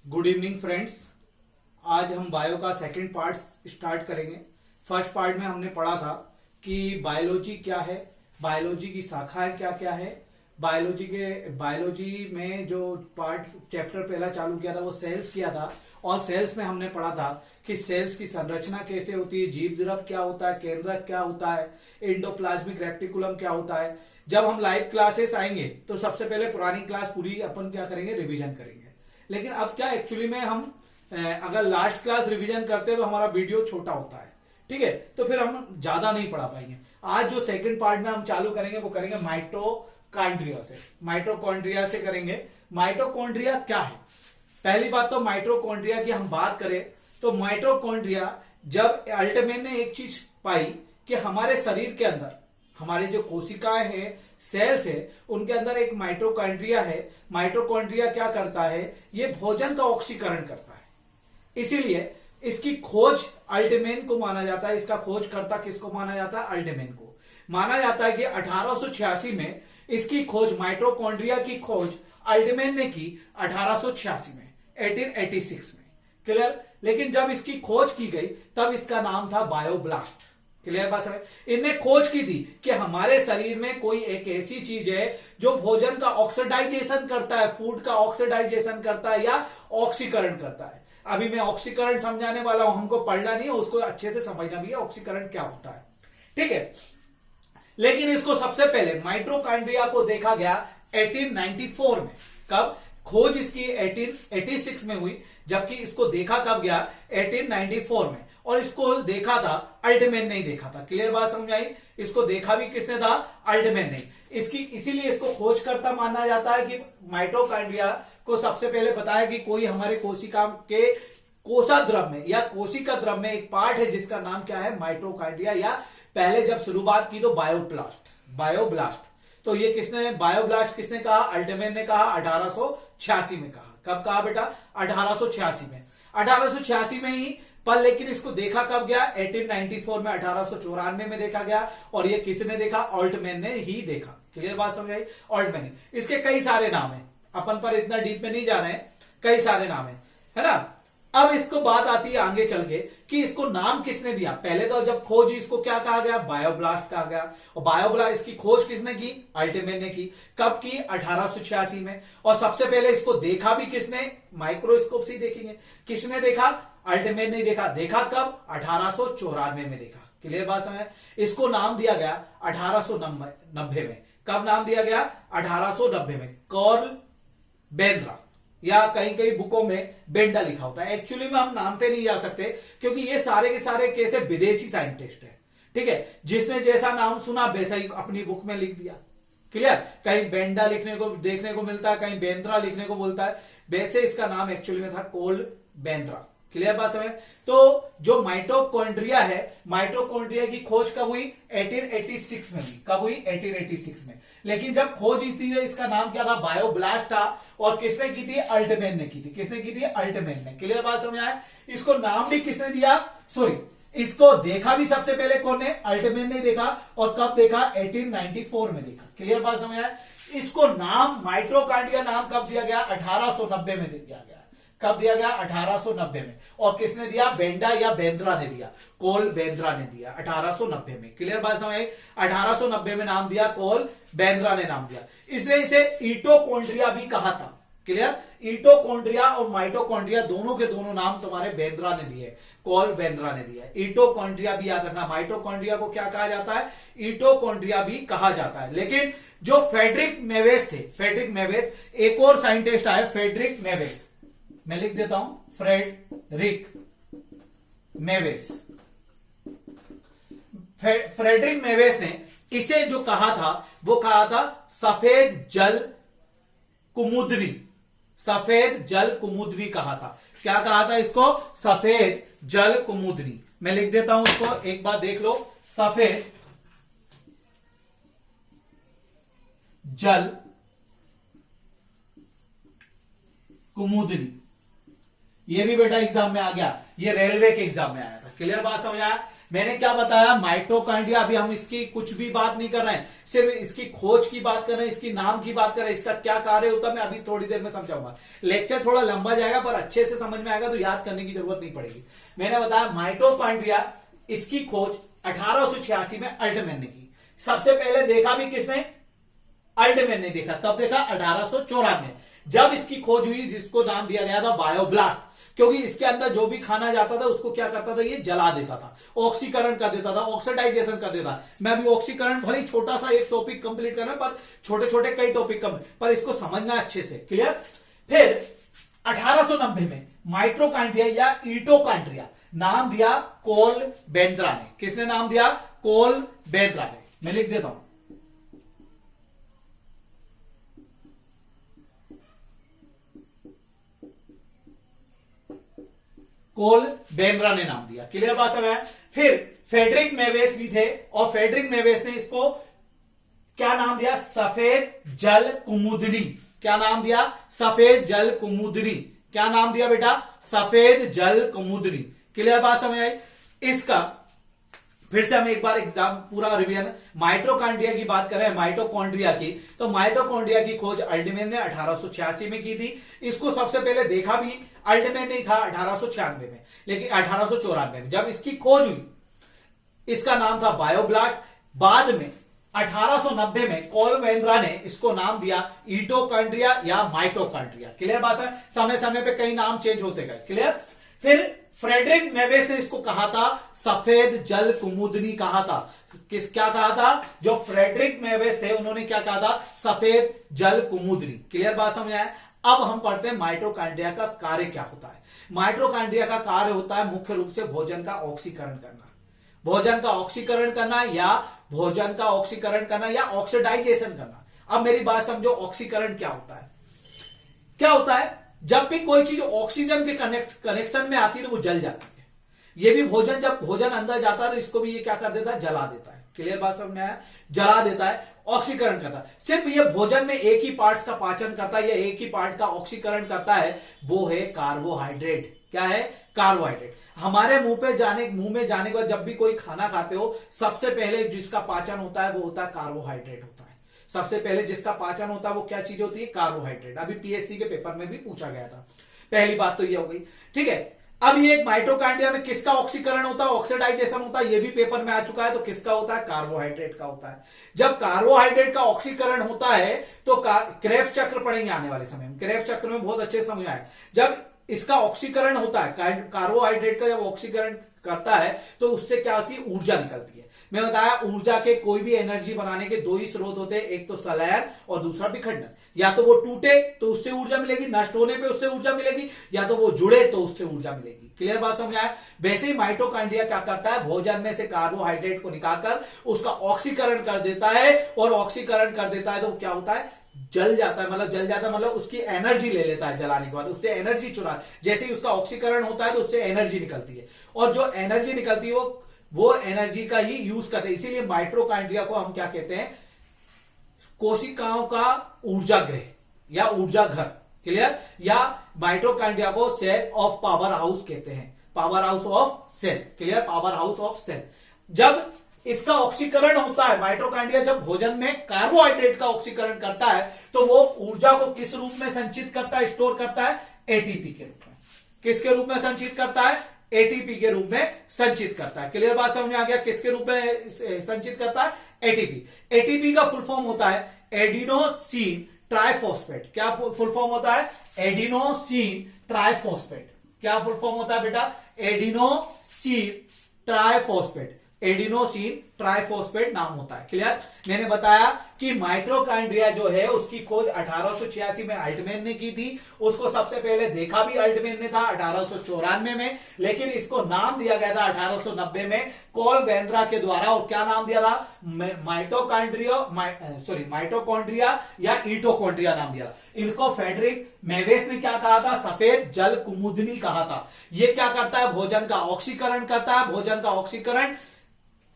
Good evening friends. आज हम bio का सेकंड पार्ट स्टार्ट करेंगे। फर्स्ट पार्ट में हमने पढ़ा था कि बायोलॉजी क्या है, बायोलॉजी की शाखाएं क्या क्या है। बायोलॉजी में जो पार्ट चैप्टर पहला चालू किया था वो सेल्स किया था, और सेल्स में हमने पढ़ा था कि सेल्स की संरचना कैसे होती है, जीव द्रव क्या होता है, केंद्रक क्या होता है, एंडोप्लाज्मिक रेक्टिकुलम क्या होता है। जब हम लाइव क्लासेस आएंगे तो सबसे पहले पुरानी क्लास पूरी अपन क्या करेंगे, रिवीजन करेंगे। लेकिन अब क्या एक्चुअली में हम अगर लास्ट क्लास रिवीजन करते हैं तो हमारा वीडियो छोटा होता है, ठीक है, तो फिर हम ज्यादा नहीं पढ़ा पाएंगे। आज जो सेकंड पार्ट में हम चालू करेंगे वो करेंगे माइटोकॉन्ड्रिया से। माइटोकॉन्ड्रिया से करेंगे। माइटोकॉन्ड्रिया क्या है? पहली बात तो माइटोकॉन्ड्रिया की हम बात करें तो माइटोकॉन्ड्रिया जब अल्टमैन ने एक चीज पाई कि हमारे शरीर के अंदर हमारे जो कोशिकाएं हैं, सेल्स है, उनके अंदर एक माइटोकॉन्ड्रिया है। माइटोकॉन्ड्रिया क्या करता है? ये भोजन का ऑक्सीकरण करता है। इसीलिए इसकी खोज अल्टमैन को माना जाता है। इसका खोजकर्ता किसको माना जाता है? अल्टमैन को माना जाता है कि 1886 में इसकी खोज, माइटोकॉन्ड्रिया की खोज अल्टमैन ने की 1886 में, 1886 में। क्लियर? लेकिन जब इसकी खोज की गई तब इसका नाम था बायोब्लास्ट। क्लियर बात है? इनने खोज की थी कि हमारे शरीर में कोई एक ऐसी चीज है जो भोजन का ऑक्सीडाइजेशन करता है, फूड का ऑक्सीडाइजेशन करता है या ऑक्सीकरण करता है। अभी मैं ऑक्सीकरण समझाने वाला हूं, हमको पढ़ना नहीं है, उसको अच्छे से समझना भी है ऑक्सीकरण क्या होता है, ठीक है। लेकिन इसको सबसे पहले माइटोकॉन्ड्रिया को देखा गया 1894 में। कब? खोज इसकी 1886 में हुई, जबकि इसको देखा कब गया? 1894 में। और इसको देखा था अल्टमैन ने ही देखा था। क्लियर बात समझ आई? इसको देखा भी किसने था? अल्टमैन ने। इसीलिए इसको खोजकर्ता माना जाता है कि माइटोकॉन्ड्रिया को सबसे पहले बताया कि कोई हमारे कोशिका के कोशा द्रव में या कोशिका द्रव में एक पार्ट है जिसका नाम क्या है? माइटोकॉन्ड्रिया, या पहले जब शुरुआत की तो बायोब्लास्ट। तो ये किसने, बायोब्लास्ट किसने कहा? अल्टमैन ने कहा 1886 में कहा। कब कहा बेटा? 1886 में। 1886 में ही, पर लेकिन इसको देखा कब गया? 1894 में, 1894 में देखा गया। और ये किसने देखा? ऑल्टमैन ने ही देखा। क्लियर बात समझ आई? ऑल्टमैन ने। इसके कई सारे नाम है, अपन पर इतना डीप में नहीं जा रहे हैं, कई सारे नाम है ना। अब इसको बात आती है आगे चल के कि इसको नाम किसने दिया। पहले तो जब खोज इसको क्या कहा गया? बायोब्लास्ट कहा गया। और बायोब्लास्ट की खोज किसने की? अल्टमैन ने की। कब की? 1886 में। और सबसे पहले इसको देखा भी किसने? माइक्रोस्कोप से ही देखेंगे। किसने देखा? अल्टमैन ने देखा। देखा कब? 1894 में देखा। क्लियर बात समझ? इसको नाम दिया गया 1890 में। कब नाम दिया गया? 1890 में। कार्ल बेंद्रा, या कहीं कहीं बुकों में बेंडा लिखा होता है। एक्चुअली में हम नाम पे नहीं जा सकते क्योंकि ये सारे के सारे कैसे विदेशी साइंटिस्ट हैं, ठीक है। जिसने जैसा नाम सुना वैसा ही अपनी बुक में लिख दिया। क्लियर? कहीं बेंडा लिखने को देखने को मिलता है, कहीं बेंद्रा लिखने को बोलता है। वैसे इसका नाम एक्चुअली में था कार्ल बेंद्रा। क्लियर बात समझ? तो जो माइटोकॉन्ड्रिया है, माइटोकॉन्ड्रिया की खोज कब हुई? 1886 में हुई। कब हुई? 1886 में। लेकिन जब खोज थी इसका नाम क्या था? बायोब्लास्ट था। और किसने की थी? अल्टमैन ने की थी। किसने की थी? अल्टमैन ने। क्लियर बात समझ आया? इसको नाम भी किसने दिया? सॉरी, इसको देखा भी सबसे पहले कौन ने? अल्टमैन ने देखा। और कब देखा? 1894 में देखा। क्लियर बात समझ आया? इसको नाम माइटोकॉन्ड्रिया नाम कब दिया गया? 1890 में दिया गया। कब दिया गया? 1890 में। और किसने दिया? बेंडा या बेंद्रा ने दिया। कोल बेंद्रा ने दिया 1890 में। क्लियर बात समझ आई? 1890 में नाम दिया, कोल बेंद्रा ने नाम दिया। इसलिए इसे ईटोकॉन्ड्रिया भी कहा था। क्लियर? ईटोकॉन्ड्रिया और माइटोकॉन्ड्रिया दोनों के दोनों नाम तुम्हारे बेंद्रा ने दिए, कोल बेंद्रा ने दिया। ईटोकॉन्ड्रिया भी याद रखना। माइटोकॉन्ड्रिया को क्या कहा जाता है? ईटोकॉन्ड्रिया भी कहा जाता है। लेकिन जो फ्रेडरिक मेवेस थे, फ्रेडरिक मेवेस, एक और साइंटिस्ट आए, फ्रेडरिक मेवेस, मैं लिख देता हूं, फ्रेडरिक मेवेस। फ्रेडरिक मेवेस ने इसे जो कहा था वो कहा था सफेद जल कुमुद्री। सफेद जल कुमुद्री कहा था। क्या कहा था इसको? सफेद जल कुमुद्री। मैं लिख देता हूं उसको, एक बार देख लो। सफेद जल कुमुद्री। ये भी बेटा एग्जाम में आ गया, ये रेलवे के एग्जाम में आया था। क्लियर बात समझ आया? मैंने क्या बताया, माइटोकॉन्ड्रिया। अभी हम इसकी कुछ भी बात नहीं कर रहे हैं, सिर्फ इसकी खोज की बात कर रहे हैं, इसकी नाम की बात कर रहे हैं, इसका क्या कार्य होता है मैं अभी थोड़ी देर में समझाऊंगा। लेक्चर थोड़ा लंबा जाएगा पर अच्छे से समझ में आएगा तो याद करने की जरूरत नहीं पड़ेगी। मैंने बताया माइटोकॉन्ड्रिया, इसकी खोज 1886 में अल्टमैन ने की। सबसे पहले देखा भी किसने, अल्टमैन ने देखा। कब देखा, 1854 में, जब इसकी खोज हुई, जिसको नाम दिया गया था बायोब्लास्ट, क्योंकि इसके अंदर जो भी खाना जाता था उसको क्या करता था, ये जला देता था, ऑक्सीकरण कर देता था, ऑक्सीडाइजेशन कर देता। मैं अभी ऑक्सीकरण भले छोटा सा एक टॉपिक कंप्लीट करना, पर छोटे छोटे कई टॉपिक कम, पर इसको समझना अच्छे से, क्लियर। फिर 1890 में माइटोकॉन्ड्रिया या ईटोकॉन्ड्रिया नाम दिया कोल बेंद्रा ने। किसने नाम दिया, कोल बेंद्रा ने। मैं लिख देता हूं, कोल बेंद्रा ने नाम दिया। क्लियर बात समझ आया। फिर फेडरिक मेवेस भी थे, और फेडरिक मेवेस ने इसको क्या नाम दिया, सफेद जल कुमुदनी। क्या नाम दिया, सफेद जल कुमुदनी। क्या नाम दिया बेटा, सफेद जल कुमुदनी। क्लियर बात समझ आई। इसका फिर से हम एक बार एग्जाम पूरा रिवीजन, माइटोकॉन्ड्रिया की बात करें, माइटोकॉन्ड्रिया की, तो माइटोकॉन्ड्रिया की खोज अल्टमैन ने 1886 में की थी। इसको सबसे पहले देखा भी अल्टमैन नहीं था 1896 में, लेकिन 1894 में जब इसकी खोज हुई, इसका नाम था बायोब्लास्ट। बाद में 1890 में कोल बेंद्रा ने इसको नाम दिया ईटोकॉन्ड्रिया या माइटोकॉन्ड्रिया। क्लियर बात है। समय समय पे कई नाम चेंज होते गए। क्लियर। फिर फ्रेडरिक मेवेस ने इसको कहा था सफेद जल कुमुदनी कहा था। क्या कहा था, जो फ्रेडरिक मेवेस थे उन्होंने क्या कहा था, सफेद जल कुमुदनी। क्लियर बात समझ आया। अब हम पढ़ते हैं माइटोकॉन्ड्रिया का कार्य क्या होता है। माइटोकॉन्ड्रिया का कार्य होता है मुख्य रूप से भोजन का ऑक्सीकरण करना, भोजन का ऑक्सीकरण करना या भोजन का ऑक्सीकरण करना या ऑक्सीडाइजेशन करना। अब मेरी बात समझो, ऑक्सीकरण क्या होता है। क्या होता है, जब भी कोई चीज ऑक्सीजन के कनेक्शन में आती है तो वो जल जाती है। ये भी भोजन, जब भोजन अंदर जाता है तो इसको भी ये क्या कर देता है, जला देता है। क्लियर बात समझ में आया, जला देता है, ऑक्सीकरण करता है। सिर्फ ये भोजन में एक ही पार्ट्स का पाचन करता है या एक ही पार्ट का ऑक्सीकरण करता है, वो है कार्बोहाइड्रेट। क्या है, कार्बोहाइड्रेट। हमारे मुंह में जाने के बाद जब भी कोई खाना खाते हो, सबसे पहले जिसका पाचन होता है वो होता है कार्बोहाइड्रेट होता है। सबसे पहले जिसका पाचन होता है वो क्या चीज होती है, कार्बोहाइड्रेट। अभी पीएससी के पेपर में भी पूछा गया था। पहली बात तो ये हो गई, ठीक है। अब ये माइटोकॉन्ड्रिया में किसका ऑक्सीकरण होता है, ऑक्सीडाइजेशन होता है, ये भी पेपर में आ चुका है। तो किसका होता है, कार्बोहाइड्रेट का होता है। जब कार्बोहाइड्रेट का ऑक्सीकरण होता है तो क्रेब्स चक्र पढ़ेंगे आने वाले समय में, क्रेब्स चक्र में बहुत अच्छे से समझ आए। जब इसका ऑक्सीकरण होता है, कार्बोहाइड्रेट का जब ऑक्सीकरण करता है तो उससे क्या होती है, ऊर्जा निकलती है। मैं बताया ऊर्जा के कोई भी एनर्जी बनाने के दो ही स्रोत होते हैं, एक तो संलयन और दूसरा विखंडन। या तो वो टूटे तो उससे ऊर्जा मिलेगी, नष्ट होने पे उससे ऊर्जा मिलेगी, या तो वो जुड़े तो उससे ऊर्जा मिलेगी। क्लियर बात समझ आया। वैसे ही माइटोकॉन्ड्रिया क्या करता है, भोजन में से कार्बोहाइड्रेट को निकालकर उसका ऑक्सीकरण कर देता है, और ऑक्सीकरण कर देता है तो क्या होता है, जल जाता है। मतलब जल जाता है मतलब उसकी एनर्जी ले लेता है, जलाने के बाद उससे एनर्जी चुरा। जैसे ही उसका ऑक्सीकरण होता है तो उससे एनर्जी निकलती है, और जो एनर्जी निकलती है वो एनर्जी का ही यूज करते हैं। इसीलिए माइटोकॉन्ड्रिया को हम क्या कहते हैं, कोशिकाओं का ऊर्जा गृह या ऊर्जा घर। क्लियर। या माइटोकॉन्ड्रिया को सेल ऑफ पावर हाउस कहते हैं, power house of cell. Clear, power house of cell. जब इसका ऑक्सीकरण होता है, माइटोकॉन्ड्रिया जब भोजन में कार्बोहाइड्रेट का ऑक्सीकरण करता है तो वो ऊर्जा को किस रूप में संचित करता है, स्टोर करता है, एटीपी के रूप में। किसके रूप में संचित करता है, एटीपी के रूप में संचित करता है। क्लियर बात समझ में आ गया, किसके रूप में संचित करता है, एटीपी। एटीपी का फुल फॉर्म होता है एडिनोसिन ट्राइफॉस्फेट। क्या फुल फॉर्म होता है, एडिनोसिन ट्राइफॉस्फेट। क्या फुल फॉर्म होता है बेटा, एडिनोसिन ट्राइफॉस्फेट। एडिनोसिन ट्राइफॉस्फेट नाम होता है। क्लियर। मैंने बताया कि माइटोकॉन्ड्रिया जो है उसकी खोज 1886 में अल्टमैन ने की थी। उसको सबसे पहले देखा भी अल्टमैन ने था 1894 में, लेकिन इसको नाम दिया गया था 1890 में कोल बेंद्रा के द्वारा। और क्या नाम दिया था, माइटोकॉन्ड्रिया या ईटोकॉन्ड्रिया नाम दिया। इनको फेडरिक मेवेस ने क्या कहा था, सफेद जल कुमुदनी कहा था। ये क्या करता है, भोजन का ऑक्सीकरण करता है। भोजन का ऑक्सीकरण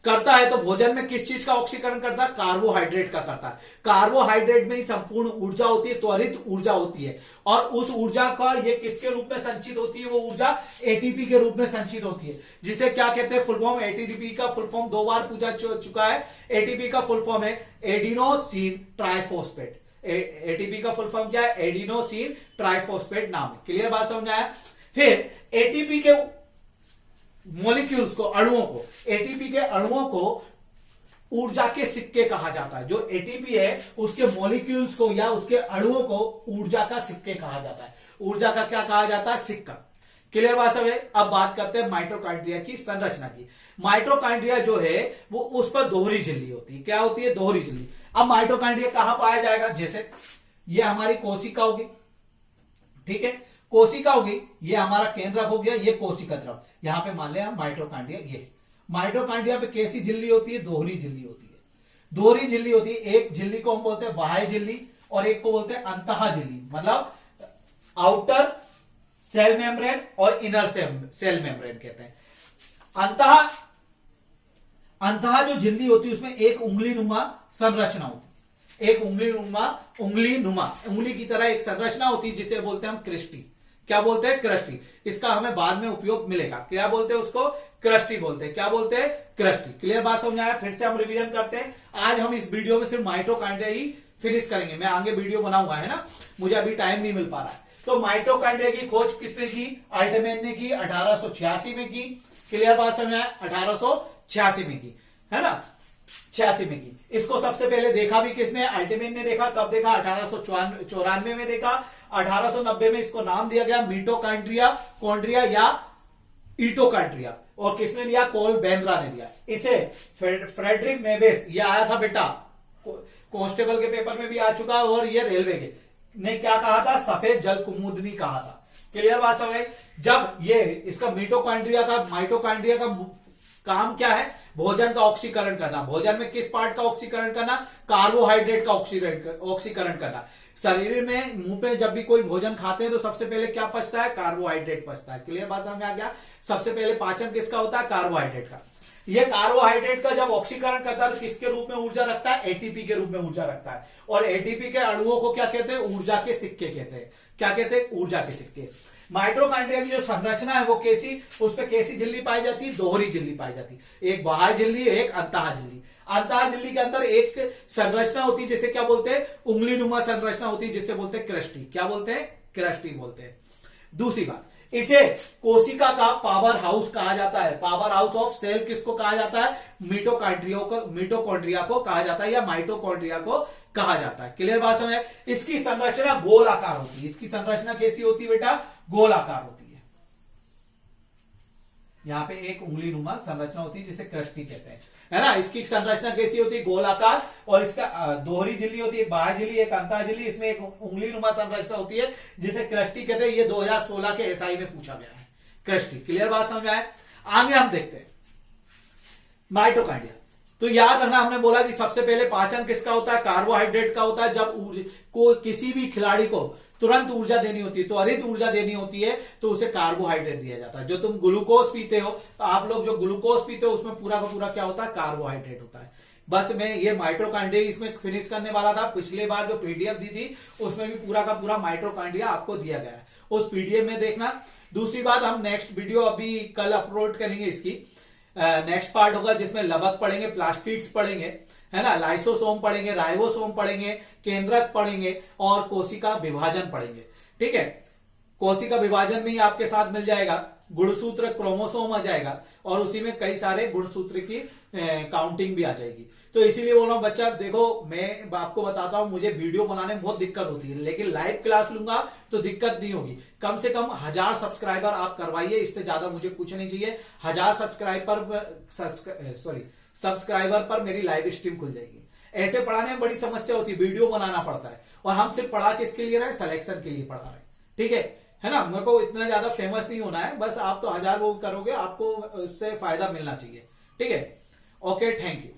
करता है तो भोजन में किस चीज का ऑक्सीकरण करता है? कार्बोहाइड्रेट का करता है। कार्बोहाइड्रेट में ही संपूर्ण ऊर्जा होती है, त्वरित ऊर्जा होती है, और उस ऊर्जा का ये किसके रूप में संचित होती है? वो ऊर्जा एटीपी के रूप में संचित होती है, जिसे क्या कहते हैं? Full form. एटीपी का फुल फॉर्म 2 बार पूछा चुका है। एटीपी का फुल फॉर्म है एडिनोसिन ट्राइफॉस्फेट। एटीपी का फुल फॉर्म क्या है? एडिनोसिन ट्राइफॉस्फेट नाम है। क्लियर बात समझ आया? फिर एटीपी के मॉलिक्यूल्स को, अणुओं को, एटीपी के अणुओं को ऊर्जा के सिक्के कहा जाता है। जो एटीपी है उसके मॉलिक्यूल्स को या उसके अणुओं को ऊर्जा का सिक्के कहा जाता है। ऊर्जा का क्या कहा जाता है? सिक्का। क्लियर बात सब है? अब बात करते हैं माइटोकॉन्ड्रिया की संरचना की। माइटोकॉन्ड्रिया जो है वो उस पर दोहरी झिल्ली होती है। क्या होती है? दोहरी झिल्ली। अब माइटोकॉन्ड्रिया कहां पाया जाएगा? जैसे ये हमारी कोशिका होगी, ठीक है, कोशिका होगी, ये हमारा केंद्रक हो गया, ये कोशिका द्रव, यहां पे मान लिया माइटोकॉन्ड्रिया। ये माइटोकॉन्ड्रिया पे कैसी झिल्ली होती है? दोहरी झिल्ली होती है। दोहरी झिल्ली होती है। एक झिल्ली को हम बोलते हैं बाह्य झिल्ली और एक को बोलते हैं अंतः झिल्ली, मतलब आउटर सेल मेम्ब्रेन और इनर सेल मेम्ब्रेन कहते हैं। अंतः जो झिल्ली होती है उसमें एक उंगली नुमा संरचना होती है। एक उंगली की तरह एक संरचना होती है जिसे बोलते हैं हम कृष्टि। क्या बोलते हैं? कृष्टि। इसका हमें बाद में उपयोग मिलेगा। क्या बोलते हैं उसको? कृष्टि बोलते हैं। क्या बोलते हैं? कृष्टि। क्लियर बात समझ आया? फिर से हम रिवीजन करते हैं। आज हम इस वीडियो में सिर्फ माइटोकॉन्ड्रिया ही फिनिश करेंगे। मैं आगे वीडियो बनाऊंगा, है ना, मुझे अभी टाइम नहीं मिल पा रहा है। तो माइटोकॉन्ड्रिया की खोज किसने की? अल्टमैन ने की, 1886 में की। क्लियर बात समझ आया? 1886 में की, है ना, 86 में की। इसको सबसे पहले देखा भी किसने? अल्टमैन ने देखा। कब देखा? 1894 में देखा। 1890 में इसको नाम दिया गया मिटोकॉन्ड्रिया, कॉन्ड्रिया या ईटोकॉन्ड्रिया। और किसने लिया? कोल बेंद्रा ने लिया। इसे फ्रेडरिक मेबेस, ये आया था बेटा, कांस्टेबल के पेपर में भी आ चुका है, और ये रेलवे के ने क्या कहा था? सफेद जल कुमुदनी कहा था। क्लियर बात समझ? जब ये इसका माइटोकॉन्ड्रिया का काम क्या है? भोजन का ऑक्सीकरण करना। भोजन में किस पार्ट का ऑक्सीकरण करना? कार्बोहाइड्रेट का ऑक्सीकरण करना। शरीर में, मुंह पे जब भी कोई भोजन खाते हैं तो सबसे पहले क्या पचता है? कार्बोहाइड्रेट पचता है। क्लियर बात समझ आ गया? सबसे पहले पाचन किसका होता है? कार्बोहाइड्रेट का। ये कार्बोहाइड्रेट का जब ऑक्सीकरण करता है तो किसके रूप में ऊर्जा रखता है? एटीपी के रूप में ऊर्जा रखता है। और एटीपी के अणुओं को क्या कहते हैं? ऊर्जा के सिक्के कहते हैं। क्या कहते हैं? ऊर्जा के सिक्के। माइटोकॉन्ड्रिया की जो संरचना है वो कैसी, उस पर कैसी झिल्ली पाई जाती है? दोहरी झिल्ली पाई जाती है। एक बाह्य झिल्ली, एक अंतः झिल्ली। अंतः झिल्ली के अंदर एक संरचना होती है जिसे क्या बोलते हैं? उंगली नुमा संरचना होती है जिसे बोलते हैं कृष्टि। क्या बोलते हैं? कृष्टि बोलते हैं। दूसरी बात, इसे कोशिका का पावर हाउस कहा जाता है। पावर हाउस ऑफ सेल किसको कहा जाता है? मिटोकॉन्ड्रिया को कहा जाता है या माइटोकॉन्ड्रिया को कहा जाता है। क्लियर बात समझ? इसकी संरचना गोल आकार होती है। इसकी संरचना कैसी होती है बेटा? गोल आकार होती है। यहां पे एक उंगली नुमा संरचना होती है जिसे कृष्टि कहते हैं, है ना। इसकी संरचना कैसी होती है? गोलाकार। और इसका दोहरी झिल्ली होती है, बाह्य झिल्ली, एक अंतः झिल्ली, इसमें एक उंगली नुमा संरचना होती है जिसे कृष्टि कहते हैं। ये 2016 के एसआई में पूछा गया है, कृष्टि। क्लियर बात समझ आए? आगे हम देखते हैं माइटोकॉन्ड्रिया। तो याद रखना, हमने बोला कि सबसे पहले पाचन किसका होता है? कार्बोहाइड्रेट का होता है। जब किसी भी खिलाड़ी को तुरंत ऊर्जा देनी होती है, त्वरित ऊर्जा देनी होती है, तो उसे कार्बोहाइड्रेट दिया जाता है। जो तुम ग्लूकोज पीते हो, तो आप लोग जो ग्लूकोज पीते हो उसमें पूरा का पूरा क्या होता है? कार्बोहाइड्रेट होता है। बस मैं ये माइटोकॉन्ड्रिया इसमें फिनिश करने वाला था। पिछले बार जो पीडीएफ दी थी उसमें भी पूरा का पूरा माइटोकॉन्ड्रिया आपको दिया गया है, उस पीडीएफ में देखना। दूसरी बात, हम नेक्स्ट वीडियो अभी कल अपलोड करेंगे। इसकी नेक्स्ट पार्ट होगा जिसमें लबक पढ़ेंगे, प्लास्टिड्स पढ़ेंगे, है ना, लाइसोसोम पढ़ेंगे, राइबोसोम पढ़ेंगे, केंद्रक पढ़ेंगे और कोशिका विभाजन पढ़ेंगे। ठीक है, कोशिका विभाजन में ही आपके साथ मिल जाएगा गुणसूत्र, क्रोमोसोम आ जाएगा, और उसी में कई सारे गुणसूत्र की काउंटिंग भी आ जाएगी। तो इसीलिए बोल रहा हूं बच्चा, देखो मैं आपको बताता हूं, मुझे वीडियो बनाने में बहुत दिक्कत होती है, लेकिन लाइव क्लास लूंगा तो दिक्कत नहीं होगी। कम से कम 1000 सब्सक्राइबर आप करवाइए, इससे ज्यादा मुझे कुछ नहीं चाहिए। 1000 सब्सक्राइबर पर मेरी लाइव स्ट्रीम खुल जाएगी। ऐसे पढ़ाने में बड़ी समस्या होती है, वीडियो बनाना पड़ता है, और हम सिर्फ पढ़ा किसके लिए रहे? सिलेक्शन के लिए पढ़ा रहे। ठीक है ना, मेरे को इतना ज्यादा फेमस नहीं होना है, बस आप तो 1000 वो करोगे, आपको उससे फायदा मिलना चाहिए। ठीक है, ओके, थैंक यू।